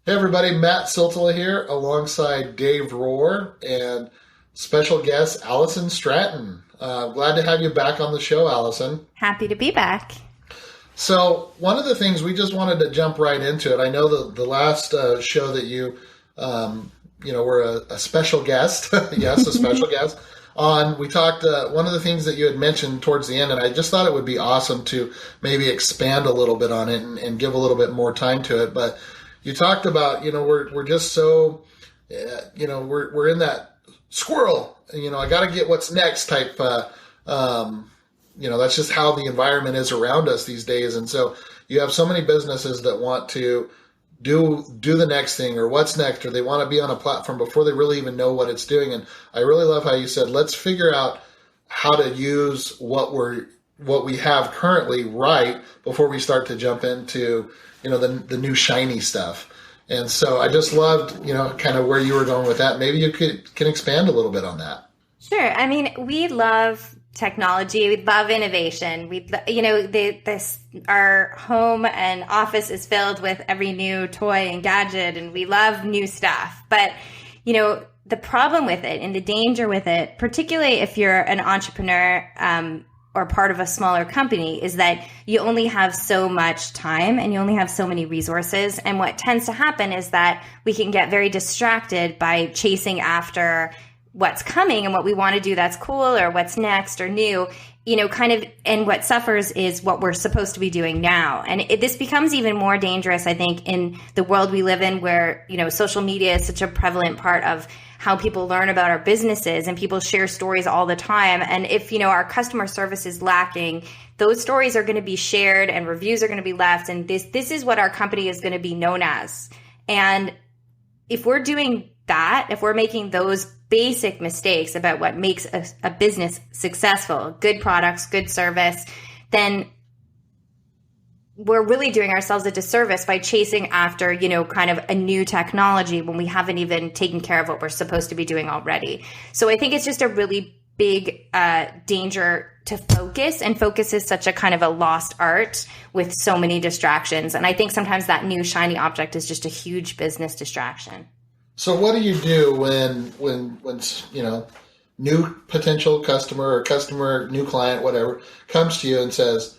Hey everybody, Matt Siltala here alongside Dave Rohr and special guest Alison Stratten. Glad to have you back on the show, Alison. Happy to be back. So one of the things we just wanted to jump right into it. I know the last show that were a special guest. Yes, a special guest on. We talked. One of the things that you had mentioned towards the end, and I just thought it would be awesome to maybe expand a little bit on it and give a little bit more time to it. But you talked about, we're just so, we're in that squirrel. I got to get what's next type. That's just how the environment is around us these days. And so you have so many businesses that want to do the next thing or what's next, or they want to be on a platform before they really even know what it's doing. And I really love how you said, let's figure out how to use what we have currently right before we start to jump into, the new shiny stuff. And so I just loved, kind of where you were going with that. Maybe you can expand a little bit on that. Sure. I mean, we love technology. We love innovation. Our home and office is filled with every new toy and gadget, and we love new stuff. But, the problem with it and the danger with it, particularly if you're an entrepreneur, or part of a smaller company, is that you only have so much time and you only have so many resources. And what tends to happen is that we can get very distracted by chasing after what's coming and what we want to do that's cool or what's next or new, and what suffers is what we're supposed to be doing now. And this becomes even more dangerous, I think, in the world we live in where, social media is such a prevalent part of how people learn about our businesses, and people share stories all the time. And if, our customer service is lacking, those stories are going to be shared and reviews are going to be left. And this is what our company is going to be known as. And if we're doing that, if we're making those basic mistakes about what makes a business successful, good products, good service, then we're really doing ourselves a disservice by chasing after, kind of a new technology when we haven't even taken care of what we're supposed to be doing already. So I think it's just a really big danger to focus, and focus is such a kind of a lost art with so many distractions. And I think sometimes that new shiny object is just a huge business distraction. So what do you do when new potential customer, new client, whatever, comes to you and says,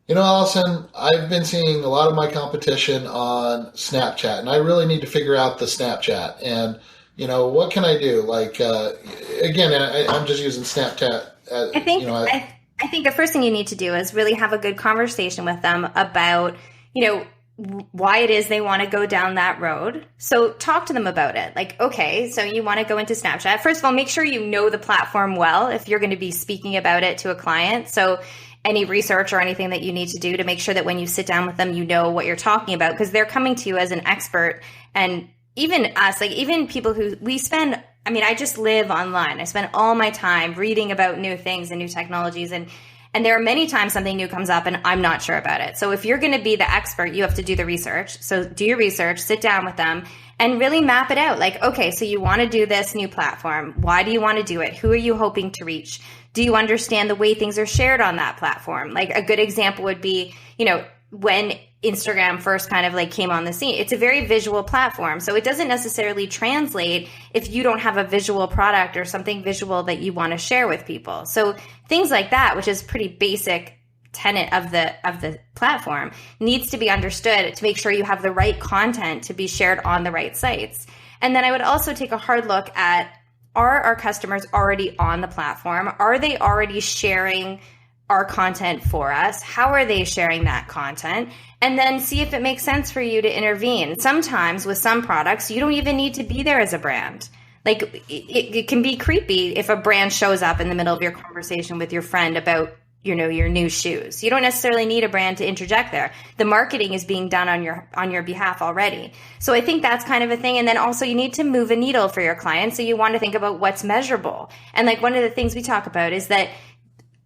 Alison, I've been seeing a lot of my competition on Snapchat, and I really need to figure out the Snapchat. And, what can I do? Like, again, I'm just using Snapchat. I think the first thing you need to do is really have a good conversation with them about, why it is they want to go down that road. So talk to them about it. Like, okay, so you want to go into Snapchat. First of all, make sure you know the platform well if you're going to be speaking about it to a client. So any research or anything that you need to do to make sure that when you sit down with them, you know what you're talking about, because they're coming to you as an expert. And even us, like even people who I just live online. I spend all my time reading about new things and new technologies, and there are many times something new comes up and I'm not sure about it. So if you're going to be the expert, you have to do the research. So do your research, sit down with them and really map it out. Like, okay, so you want to do this new platform. Why do you want to do it? Who are you hoping to reach? Do you understand the way things are shared on that platform? Like a good example would be, when Instagram first kind of like came on the scene, it's a very visual platform. So it doesn't necessarily translate if you don't have a visual product or something visual that you want to share with people. So things like that, which is pretty basic tenet of the platform, needs to be understood to make sure you have the right content to be shared on the right sites. And then I would also take a hard look at, are our customers already on the platform? Are they already sharing our content for us? How are they sharing that content? And then see if it makes sense for you to intervene. Sometimes with some products, you don't even need to be there as a brand. Like it can be creepy if a brand shows up in the middle of your conversation with your friend about, your new shoes. You don't necessarily need a brand to interject there. The marketing is being done on your behalf already. So I think that's kind of a thing. And then also you need to move a needle for your clients. So you want to think about what's measurable. And like one of the things we talk about is that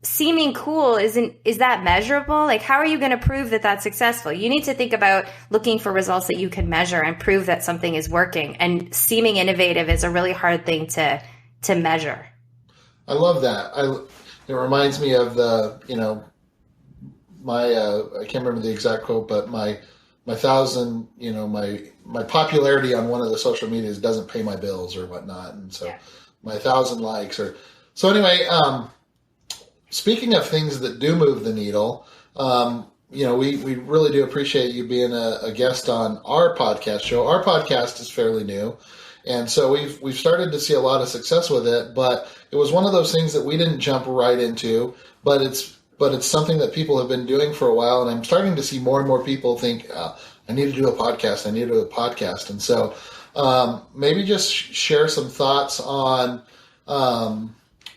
seeming cool is that measurable? Like, how are you going to prove that that's successful? You need to think about looking for results that you can measure and prove that something is working. And seeming innovative is a really hard thing to measure. I love that. It reminds me of the, my, I can't remember the exact quote, but my my thousand, my popularity on one of the social medias doesn't pay my bills or whatnot. And so my 1,000 likes so anyway, speaking of things that do move the needle, we really do appreciate you being a guest on our podcast show. Our podcast is fairly new. And so we've started to see a lot of success with it, but it was one of those things that we didn't jump right into, but it's something that people have been doing for a while. And I'm starting to see more and more people think, I need to do a podcast. I need to do a podcast. And so maybe just share some thoughts on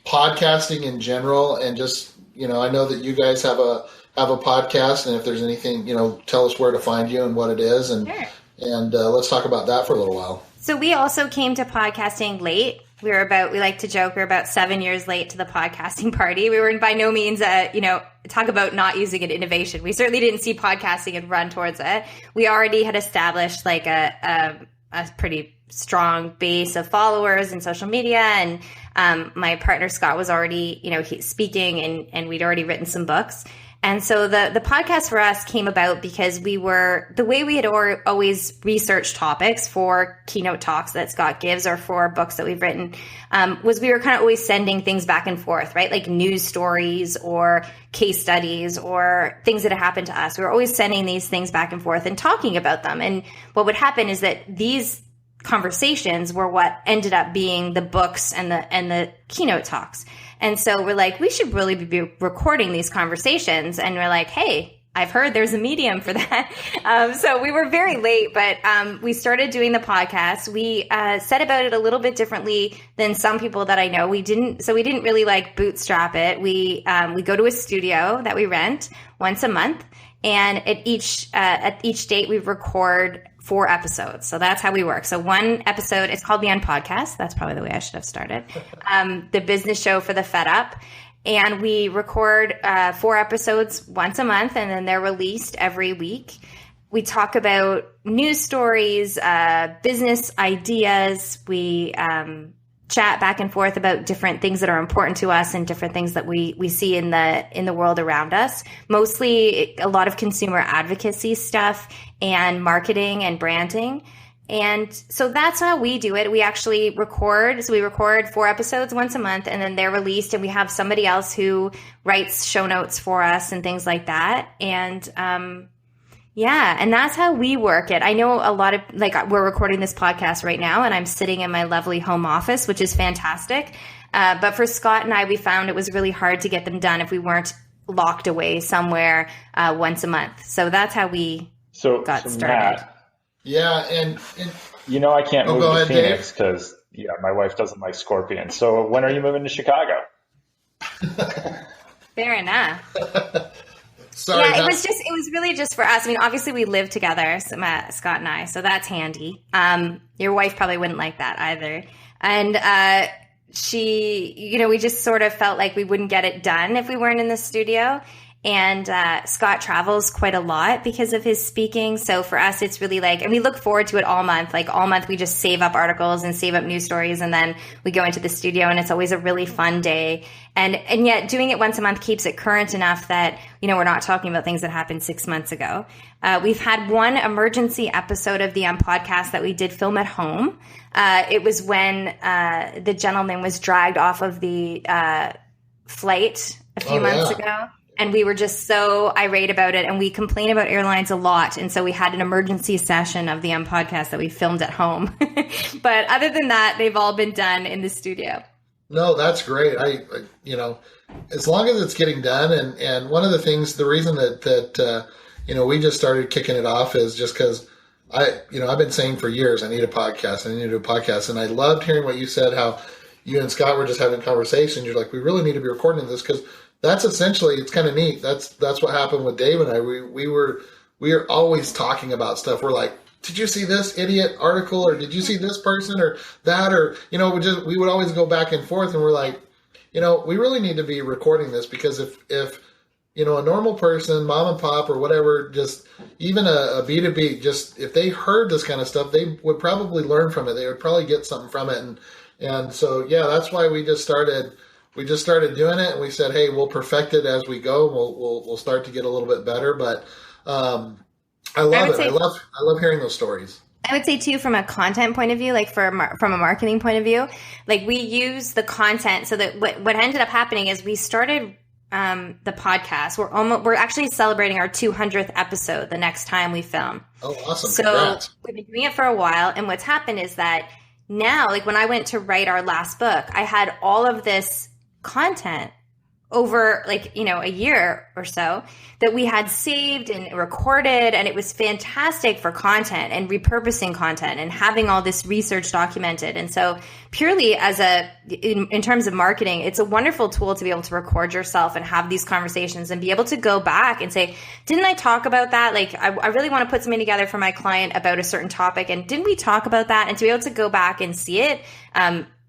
podcasting in general. And just, I know that you guys have a podcast, and if there's anything, tell us where to find you and what it is. And, sure. and let's talk about that for a little while. So we also came to podcasting late. We like to joke, we're about 7 years late to the podcasting party. We were by no means, talk about not using an innovation. We certainly didn't see podcasting and run towards it. We already had established like a pretty strong base of followers in social media. And my partner, Scott, was already, speaking and we'd already written some books. And so the podcast for us came about because the way we had always researched topics for keynote talks that Scott gives or for books that we've written, was we were kind of always sending things back and forth, right? Like news stories or case studies or things that had happened to us. We were always sending these things back and forth and talking about them. And what would happen is that these conversations were what ended up being the books and the keynote talks. And so we're like, we should really be recording these conversations. And we're like, hey, I've heard there's a medium for that. So we were very late, but we started doing the podcast. We set about it a little bit differently than some people that I know. We didn't really like bootstrap it. We go to a studio that we rent once a month, and at each date we record 4 episodes. So that's how we work. So one episode, it's called the UnPodcast. That's probably the way I should have started. The business show for the Fed Up. And we record 4 episodes once a month, and then they're released every week. We talk about news stories, business ideas. We chat back and forth about different things that are important to us and different things that we see in the world around us. Mostly a lot of consumer advocacy stuff and marketing and branding. And so that's how we do it. We actually record. So we record 4 episodes once a month, and then they're released, and we have somebody else who writes show notes for us and things like that. And and that's how we work it. I know a lot of, we're recording this podcast right now, and I'm sitting in my lovely home office, which is fantastic. But for Scott and I, we found it was really hard to get them done if we weren't locked away somewhere once a month. So that's how we got started. Matt, yeah, and I can't move to Phoenix because my wife doesn't like scorpions. So when are you moving to Chicago? Fair enough. Sorry, it was really just for us. I mean, obviously we live together, Scott and I, so that's handy. Your wife probably wouldn't like that either. And she, we just sort of felt like we wouldn't get it done if we weren't in the studio. And Scott travels quite a lot because of his speaking. So for us, it's really and we look forward to it all month. Like all month, we just save up articles and save up news stories. And then we go into the studio, and it's always a really fun day. And yet doing it once a month keeps it current enough that, we're not talking about things that happened 6 months ago. We've had one emergency episode of the UnPodcast that we did film at home. It was when the gentleman was dragged off of the flight a few months ago. And we were just so irate about it, and we complain about airlines a lot. And so we had an emergency session of the UnPodcast that we filmed at home. But other than that, they've all been done in the studio. No, that's great. I as long as it's getting done. And one of the things, the reason that we just started kicking it off is just because I've been saying for years, I need a podcast. And I loved hearing what you said, how you and Scott were just having conversations. You're like, we really need to be recording this because that's essentially, it's kind of neat. That's what happened with Dave and I. We were always talking about stuff. We're like, did you see this idiot article, or did you see this person or that, or we would always go back and forth, and we're like, we really need to be recording this because if a normal person, mom and pop or whatever, just even a B2B, just if they heard this kind of stuff, they would probably learn from it. They would probably get something from it, and so that's why we just started. We just started doing it, and we said, hey, we'll perfect it as we go. We'll start to get a little bit better. But I love it. I love hearing those stories. I would say too, from a content point of view, like from a marketing point of view, like we use the content so that what ended up happening is we started the podcast. We're actually celebrating our 200th episode the next time we film. Oh, awesome. So Congrats. We've been doing it for a while. And what's happened is that now, like when I went to write our last book, I had all of this content over like, a year or so that we had saved and recorded, and it was fantastic for content and repurposing content and having all this research documented. And so purely in terms of marketing, it's a wonderful tool to be able to record yourself and have these conversations and be able to go back and say, didn't I talk about that? Like, I really want to put something together for my client about a certain topic. And didn't we talk about that? And to be able to go back and see it,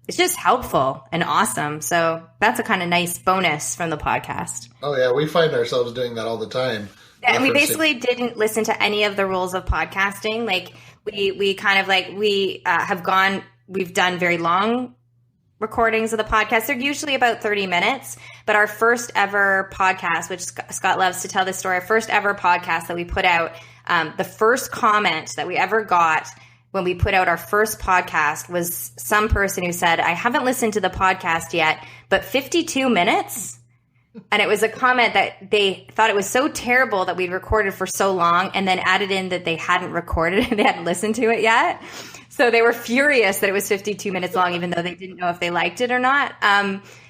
it's just helpful and awesome. So that's a kind of nice bonus from the podcast. Oh, yeah. We find ourselves doing that all the time. Yeah, and we basically didn't listen to any of the rules of podcasting. Like we've done very long recordings of the podcast. They're usually about 30 minutes. But our first ever podcast, which Scott loves to tell this story, our first ever podcast that we put out, the first comment that we ever got when we put out our first podcast was some person who said, I haven't listened to the podcast yet, but 52 minutes. And it was a comment that they thought it was so terrible that we'd recorded for so long, and then added in that they hadn't recorded it, they hadn't listened to it yet. So they were furious that it was 52 minutes long, even though they didn't know if they liked it or not.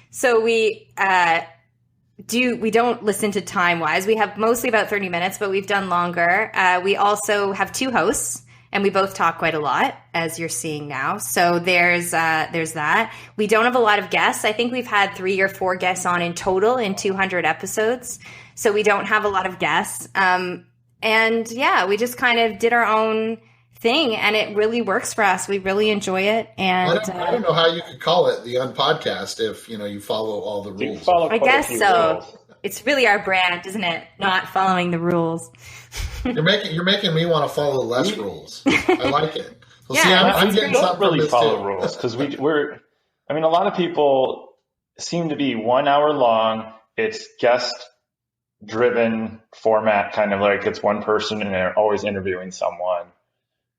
So we don't listen to time wise. We have mostly about 30 minutes, but we've done longer. We also have two hosts, and we both talk quite a lot, as you're seeing now. So there's that. We don't have a lot of guests. I think we've had 3 or 4 guests on in total in 200 episodes. So we don't have a lot of guests. And yeah, we just kind of did our own thing, and it really works for us. We really enjoy it. And I don't know how you could call it the UnPodcast if you follow all the rules. I guess so. Rules. It's really our brand, isn't it? Not following the rules. You're making me want to follow less rules. I like it. Well, yeah, see, I'm getting don't something really from this follow too. rules because we're. I mean, a lot of people seem to be 1 hour long. It's guest driven format, kind of like it's one person and they're always interviewing someone.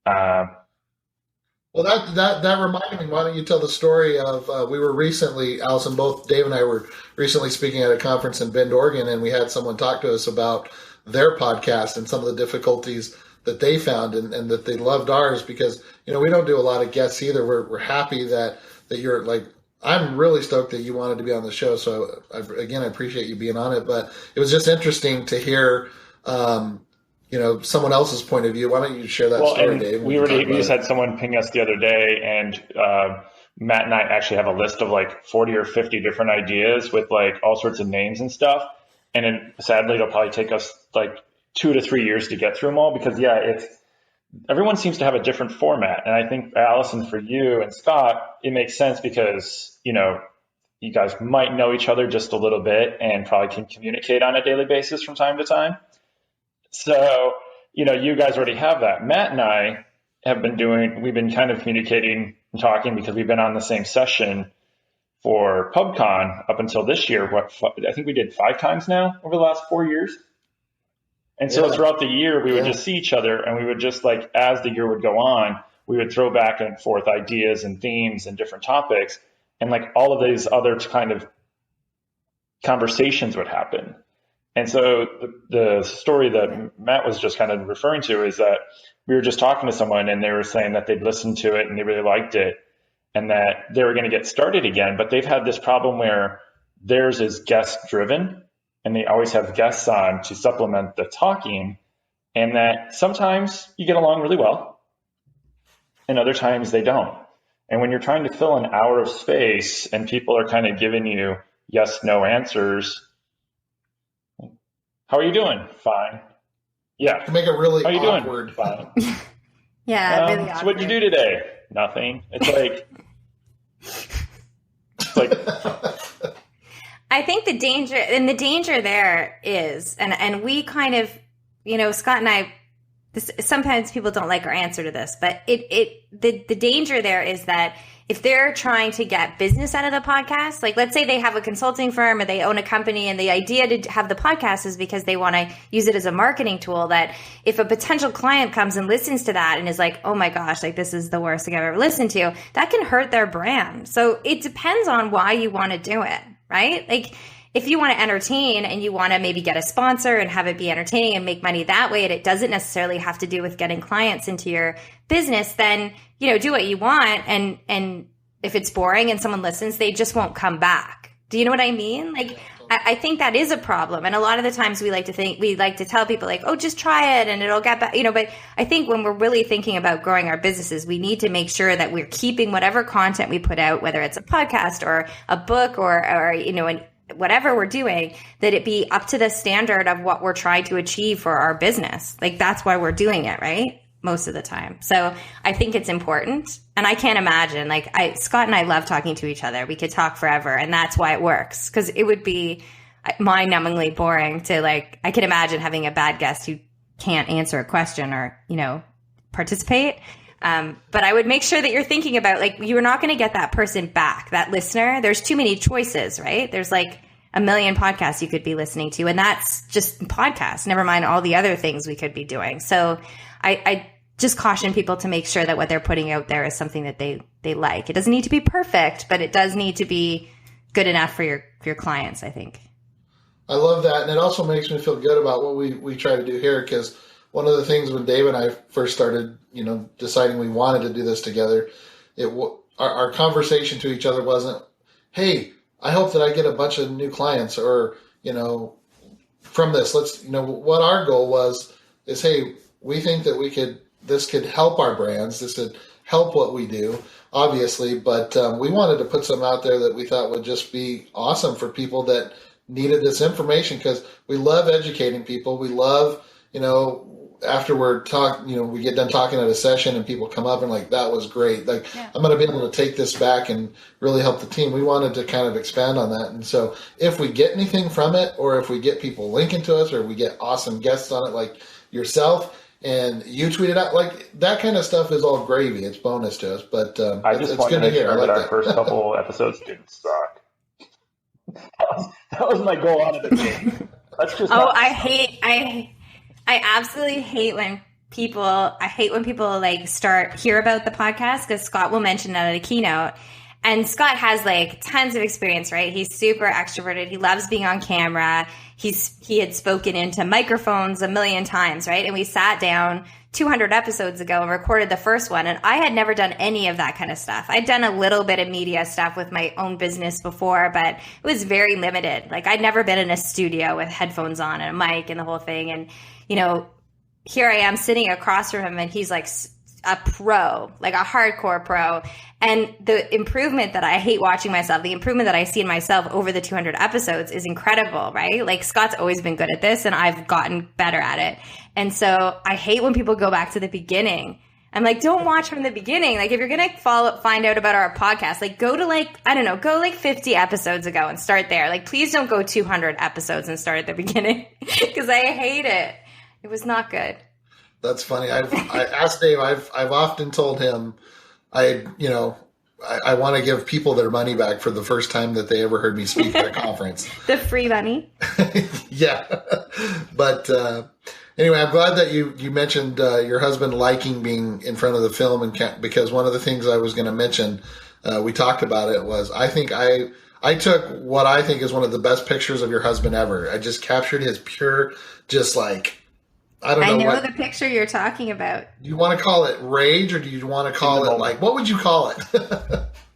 Well, that reminded me. Why don't you tell the story of we were recently, Alison, both Dave and I were recently speaking at a conference in Bend, Oregon, and we had someone talk to us about their podcast and some of the difficulties that they found, and that they loved ours because we don't do a lot of guests either. We're happy that you're like. I'm really stoked that you wanted to be on the show. So I appreciate you being on it. But it was just interesting to hear. Someone else's point of view. Why don't you share that story, Dave? We just had someone ping us the other day, and Matt and I actually have a list of like 40 or 50 different ideas with like all sorts of names and stuff. And then sadly, it'll probably take us like 2 to 3 years to get through them all because everyone seems to have a different format. And I think, Alison, for you and Scott, it makes sense because, you guys might know each other just a little bit and probably can communicate on a daily basis from time to time. So, you guys already have that. Matt and I we've been kind of communicating and talking because we've been on the same session for PubCon up until this year. I think we did 5 times now over the last 4 years. And so throughout the year, we would just see each other, and we would just as the year would go on, we would throw back and forth ideas and themes and different topics. And all of these other kind of conversations would happen. And so the story that Matt was just kind of referring to is that we were just talking to someone and they were saying that they'd listened to it and they really liked it and that they were going to get started again, but they've had this problem where theirs is guest driven and they always have guests on to supplement the talking, and that sometimes you get along really well and other times they don't. And when you're trying to fill an hour of space and people are kind of giving you yes, no answers, how are you doing? Fine. Yeah. To make it really How are you awkward. Doing? Fine. Yeah, really awkward. So what'd you do today? Nothing. It's like I think the danger there is, and we kind of, Scott and I sometimes people don't like our answer to this, but the danger there is that if they're trying to get business out of the podcast, like let's say they have a consulting firm or they own a company and the idea to have the podcast is because they want to use it as a marketing tool, that if a potential client comes and listens to that and is like, oh my gosh, like this is the worst thing I've ever listened to, that can hurt their brand. So it depends on why you want to do it, right? Like if you want to entertain and you want to maybe get a sponsor and have it be entertaining and make money that way, and it doesn't necessarily have to do with getting clients into your business, then, do what you want. And if it's boring and someone listens, they just won't come back. Do you know what I mean? Like, I think that is a problem. And a lot of the times we like to tell people like, oh, just try it and it'll get back, but I think when we're really thinking about growing our businesses, we need to make sure that we're keeping whatever content we put out, whether it's a podcast or a book or whatever we're doing, that it be up to the standard of what we're trying to achieve for our business. Like that's why we're doing it, right? Most of the time. So I think it's important. And I can't imagine, Scott and I love talking to each other. We could talk forever. And that's why it works. Because it would be mind-numbingly boring to I can imagine having a bad guest who can't answer a question or, participate. But I would make sure that you're thinking about, you're not going to get that person back, that listener. There's too many choices, right? There's a million podcasts you could be listening to, and that's just podcasts, never mind all the other things we could be doing. So I just caution people to make sure that what they're putting out there is something that they like. It doesn't need to be perfect, but it does need to be good enough for your clients, I think. I love that. And it also makes me feel good about what we try to do here, because one of the things when Dave and I first started, deciding we wanted to do this together, our conversation to each other wasn't, hey, I hope that I get a bunch of new clients or, from this, what our goal was is, hey, we think that this could help our brands. This could help what we do, obviously, but we wanted to put some out there that we thought would just be awesome for people that needed this information, because we love educating people. We love, after we get done talking at a session and people come up and that was great. I'm going to be able to take this back and really help the team. We wanted to kind of expand on that. And so if we get anything from it, or if we get people linking to us, or we get awesome guests on it, like yourself, and you tweet it out, that kind of stuff is all gravy. It's bonus to us, but I just wanted to make sure that our first couple episodes didn't suck. That was my goal out of the gate. That's just I absolutely hate when people hear about the podcast, because Scott will mention that at a keynote. And Scott has tons of experience, right? He's super extroverted. He loves being on camera. He had spoken into microphones a million times, right? And we sat down 200 episodes ago and recorded the first one. And I had never done any of that kind of stuff. I'd done a little bit of media stuff with my own business before, but it was very limited. I'd never been in a studio with headphones on and a mic and the whole thing. And, here I am sitting across from him, and he's a pro, a hardcore pro. And the improvement that I hate watching myself, the improvement that I see in myself over the 200 episodes is incredible, right? Scott's always been good at this, and I've gotten better at it. And so I hate when people go back to the beginning. I'm don't watch from the beginning. If you're going to find out about our podcast, go to go 50 episodes ago and start there. Please don't go 200 episodes and start at the beginning, because I hate it. It was not good. That's funny. I asked Dave. I've often told him, I want to give people their money back for the first time that they ever heard me speak at a conference. The free money. Yeah, but anyway, I'm glad that you mentioned your husband liking being in front of the film, and because one of the things I was going to mention, we talked about it, was I think I took what I think is one of the best pictures of your husband ever. I just captured his pure, I know the picture you're talking about. Do you want to call it rage, or do you want to call it what would you call it?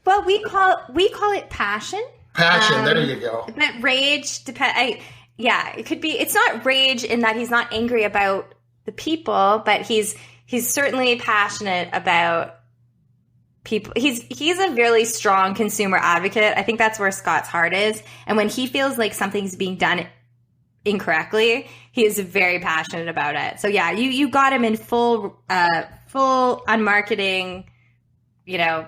Well, we call it passion. Passion, there you go. But rage it could be. It's not rage in that he's not angry about the people, but he's certainly passionate about people. He's a really strong consumer advocate. I think that's where Scott's heart is. And when he feels like something's being done incorrectly, he is very passionate about it. So yeah, you got him in full unmarketing,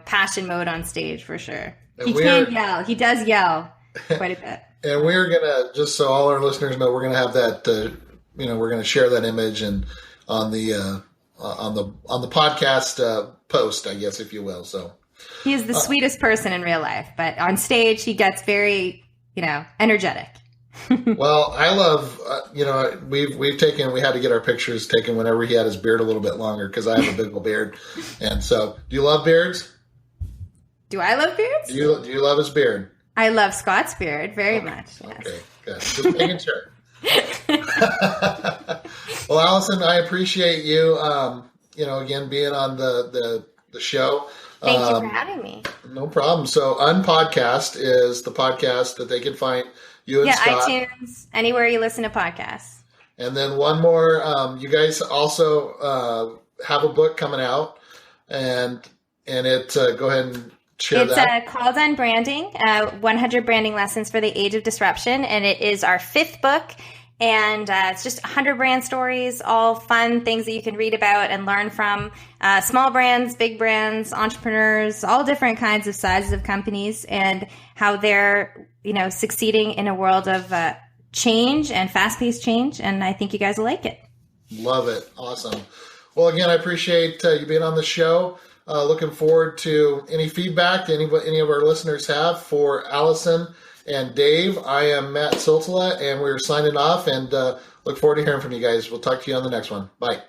passion mode on stage for sure. He can yell. He does yell quite a bit. And we're gonna, just so all our listeners know, we're gonna have that. We're gonna share that image and on the podcast post, I guess, if you will. So he is the sweetest person in real life, but on stage he gets very, energetic. Well, I love, we had to get our pictures taken whenever he had his beard a little bit longer because I have a big old beard. And so, do you love beards? Do I love beards? Do you love his beard? I love Scott's beard very much. Yes. Okay, good. Just making sure. Well, Alison, I appreciate you, again, being on the show. Thank you for having me. No problem. So, UnPodcast is the podcast that they can find you and Scott. iTunes, anywhere you listen to podcasts. And then one more, you guys also have a book coming out, and it go ahead and share that. It's called Unbranding, 100 Branding Lessons for the Age of Disruption, and it is our 5th book. And it's just 100 brand stories, all fun things that you can read about and learn from. Small brands, big brands, entrepreneurs, all different kinds of sizes of companies, and how they're, succeeding in a world of change and fast-paced change. And I think you guys will like it. Love it. Awesome. Well, again, I appreciate you being on the show. Looking forward to any feedback that any of our listeners have for Alison and Dave. I am Matt Siltala, and we're signing off, and look forward to hearing from you guys. We'll talk to you on the next one. Bye.